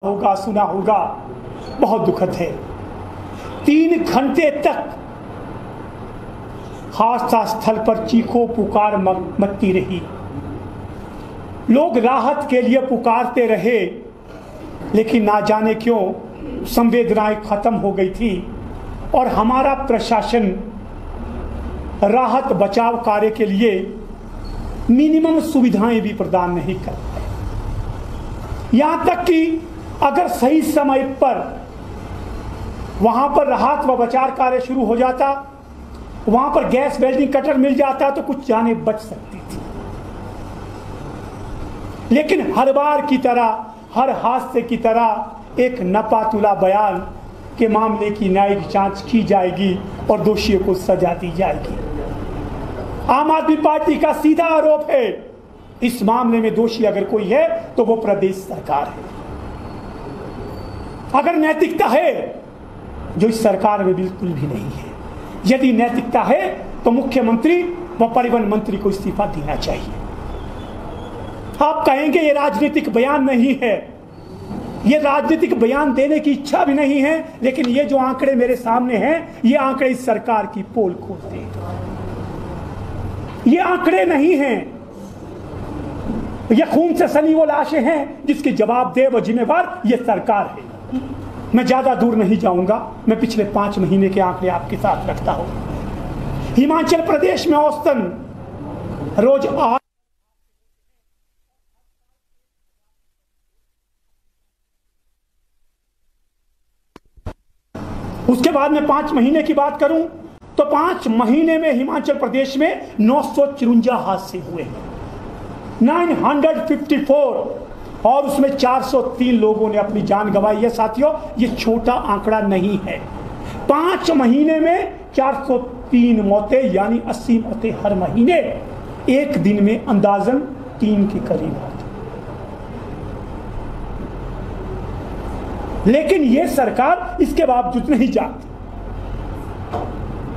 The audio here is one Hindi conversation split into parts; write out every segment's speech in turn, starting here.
होगा, सुना होगा, बहुत दुखद है। 3 घंटे तक हादसा स्थल पर चीखों पुकार मचती रही। लोग राहत के लिए पुकारते रहे, लेकिन ना जाने क्यों संवेदनाएं खत्म हो गई थी और हमारा प्रशासन राहत बचाव कार्य के लिए मिनिमम सुविधाएं भी प्रदान नहीं कर पाए। यहां तक कि अगर सही समय पर वहां पर राहत व बचाव कार्य शुरू हो जाता, वहां पर गैस वेल्डिंग कटर मिल जाता तो कुछ जानें बच सकती थी। लेकिन हर बार की तरह, हर हादसे की तरह एक नपातुला बयान के मामले की न्यायिक जांच की जाएगी और दोषियों को सजा दी जाएगी। आम आदमी पार्टी का सीधा आरोप है, इस मामले में दोषी अगर कोई है तो वो प्रदेश सरकार है। अगर नैतिकता है, जो इस सरकार में बिल्कुल भी नहीं है, यदि नैतिकता है तो मुख्यमंत्री व परिवहन मंत्री को इस्तीफा देना चाहिए। आप कहेंगे ये राजनीतिक बयान नहीं है, ये राजनीतिक बयान देने की इच्छा भी नहीं है, लेकिन ये जो आंकड़े मेरे सामने हैं, ये आंकड़े इस सरकार की पोल खोलते हैं। ये आंकड़े नहीं हैं, ये खून से सनी वो लाशें हैं जिसकी जवाबदेह व जिम्मेवार ये सरकार है। मैं ज्यादा दूर नहीं जाऊंगा, मैं पिछले 5 महीने के आंकड़े आपके साथ रखता हूं। हिमाचल प्रदेश में औसतन रोज 8 उसके बाद में 5 महीने की बात करूं तो 5 महीने में हिमाचल प्रदेश में 954 हादसे हुए हैं, 954, और उसमें 403 लोगों ने अपनी जान गंवाई है। साथियों, ये छोटा आंकड़ा नहीं है। 5 महीने में 403 मौतें, यानी 80 मौतें हर महीने। एक दिन में अंदाजन 3 के करीब होती। लेकिन यह सरकार इसके बावजूद नहीं जानती।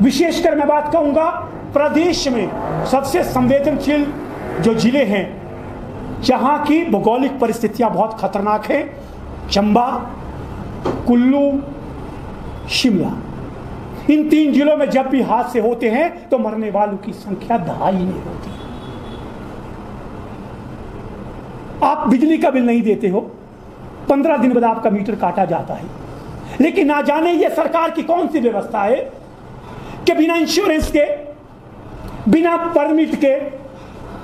विशेषकर मैं बात कहूंगा, प्रदेश में सबसे संवेदनशील जो जिले हैं, जहां की भौगोलिक परिस्थितियां बहुत खतरनाक हैं, चंबा, कुल्लू, शिमला, इन 3 जिलों में जब भी हादसे होते हैं तो मरने वालों की संख्या 2.5 नहीं होती। आप बिजली का बिल नहीं देते हो, 15 दिन बाद आपका मीटर काटा जाता है। लेकिन ना जाने ये सरकार की कौन सी व्यवस्था है कि बिना इंश्योरेंस के, बिना परमिट के,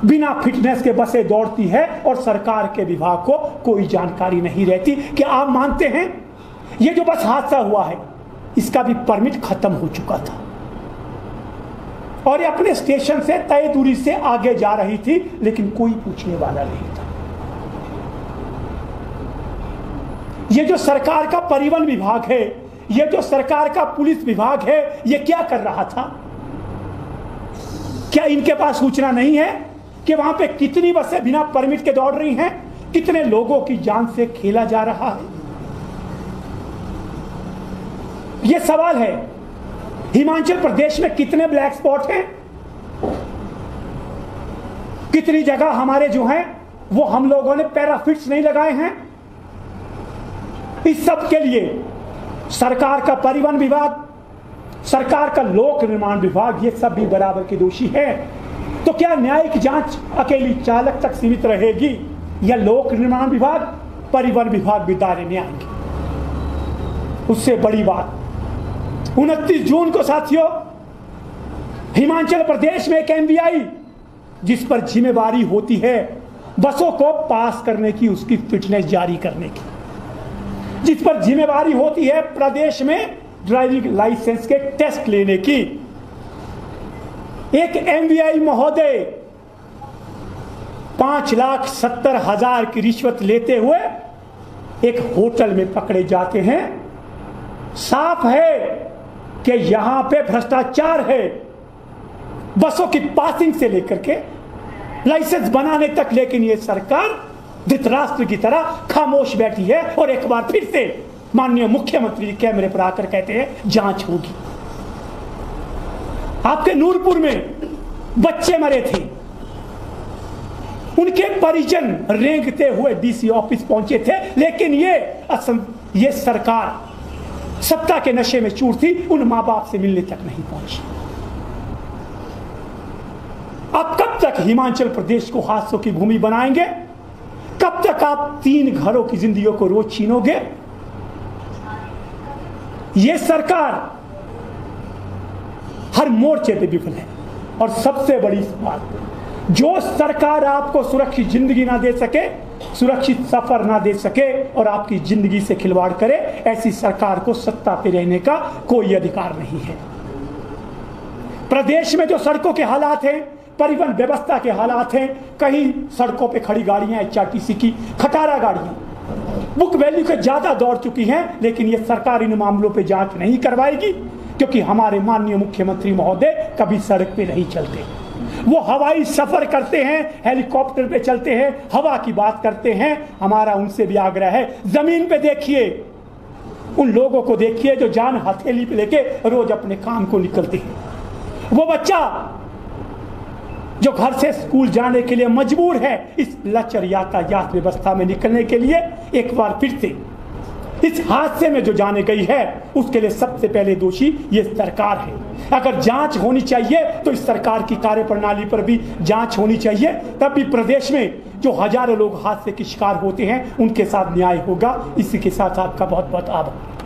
बिना फिटनेस के बसें दौड़ती है और सरकार के विभाग को कोई जानकारी नहीं रहती कि आप मानते हैं ये जो बस हादसा हुआ है इसका भी परमिट खत्म हो चुका था और ये अपने स्टेशन से तय दूरी से आगे जा रही थी, लेकिन कोई पूछने वाला नहीं था। ये जो सरकार का परिवहन विभाग है, ये जो सरकार का पुलिस विभाग है, ये क्या कर रहा था? क्या इनके पास सूचना नहीं है कि वहां पे कितनी बसें बिना परमिट के दौड़ रही हैं, कितने लोगों की जान से खेला जा रहा है? यह सवाल है। हिमाचल प्रदेश में कितने ब्लैक स्पॉट हैं, कितनी जगह हमारे जो हैं वो हम लोगों ने पैराफिट्स नहीं लगाए हैं। इस सब के लिए सरकार का परिवहन विभाग, सरकार का लोक निर्माण विभाग, ये सब भी बराबर के दोषी है। तो क्या न्यायिक जांच अकेली चालक तक सीमित रहेगी या लोक निर्माण विभाग, परिवहन विभाग भी दायरे में आएंगे? उससे बड़ी बात, 29 जून को साथियों हिमाचल प्रदेश में एक MVI, जिस पर जिम्मेवारी होती है बसों को पास करने की, उसकी फिटनेस जारी करने की, जिस पर जिम्मेवारी होती है प्रदेश में ड्राइविंग लाइसेंस के टेस्ट लेने की, एक MVI महोदय 5,70,000 की रिश्वत लेते हुए एक होटल में पकड़े जाते हैं। साफ है कि यहां पे भ्रष्टाचार है। बसों की पासिंग से लेकर के लाइसेंस बनाने तक, लेकिन यह सरकार धृतराष्ट्र की तरह खामोश बैठी है और एक बार फिर से माननीय मुख्यमंत्री कैमरे पर आकर कहते हैं जांच होगी। आपके नूरपुर में बच्चे मरे थे, उनके परिजन रेंगते हुए डीसी ऑफिस पहुंचे थे, लेकिन ये सरकार सत्ता के नशे में चूर थी, उन मां बाप से मिलने तक नहीं पहुंची। अब कब तक हिमाचल प्रदेश को हादसों की भूमि बनाएंगे? कब तक आप 3 घरों की जिंदगियों को रोज छीनोगे? यह सरकार हर मोर्चे पे विफल है। और सबसे बड़ी बात, जो सरकार आपको सुरक्षित जिंदगी ना दे सके, सुरक्षित सफर ना दे सके और आपकी जिंदगी से खिलवाड़ करे, ऐसी सरकार को सत्ता पे रहने का कोई अधिकार नहीं है। प्रदेश में जो सड़कों के हालात हैं, परिवहन व्यवस्था के हालात हैं, कहीं सड़कों पे खड़ी गाड़ियां एचआरटीसी की खटारा गाड़ियां बुक वैल्यू के ज्यादा दौड़ चुकी हैं, लेकिन ये सरकार इन मामलों पे जांच नहीं करवाएगी, क्योंकि हमारे माननीय मुख्यमंत्री महोदय कभी सड़क पे नहीं चलते। वो हवाई सफर करते हैं, हेलीकॉप्टर पे चलते हैं, हवा की बात करते हैं। हमारा उनसे भी आग्रह है, जमीन पे देखिए, उन लोगों को देखिए जो जान हथेली पे लेके रोज अपने काम को निकलते हैं। वो बच्चा जो घर से स्कूल जाने के लिए मजबूर है, इस लचर यातायात व्यवस्था में निकलने के लिए एक बार फिर से इस हादसे में जो जाने गई है, उसके लिए सबसे पहले दोषी ये सरकार है। अगर जांच होनी चाहिए तो इस सरकार की कार्यप्रणाली पर भी जांच होनी चाहिए, तब भी प्रदेश में जो हजारों लोग हादसे के शिकार होते हैं उनके साथ न्याय होगा। इसी के साथ आपका बहुत बहुत आभार।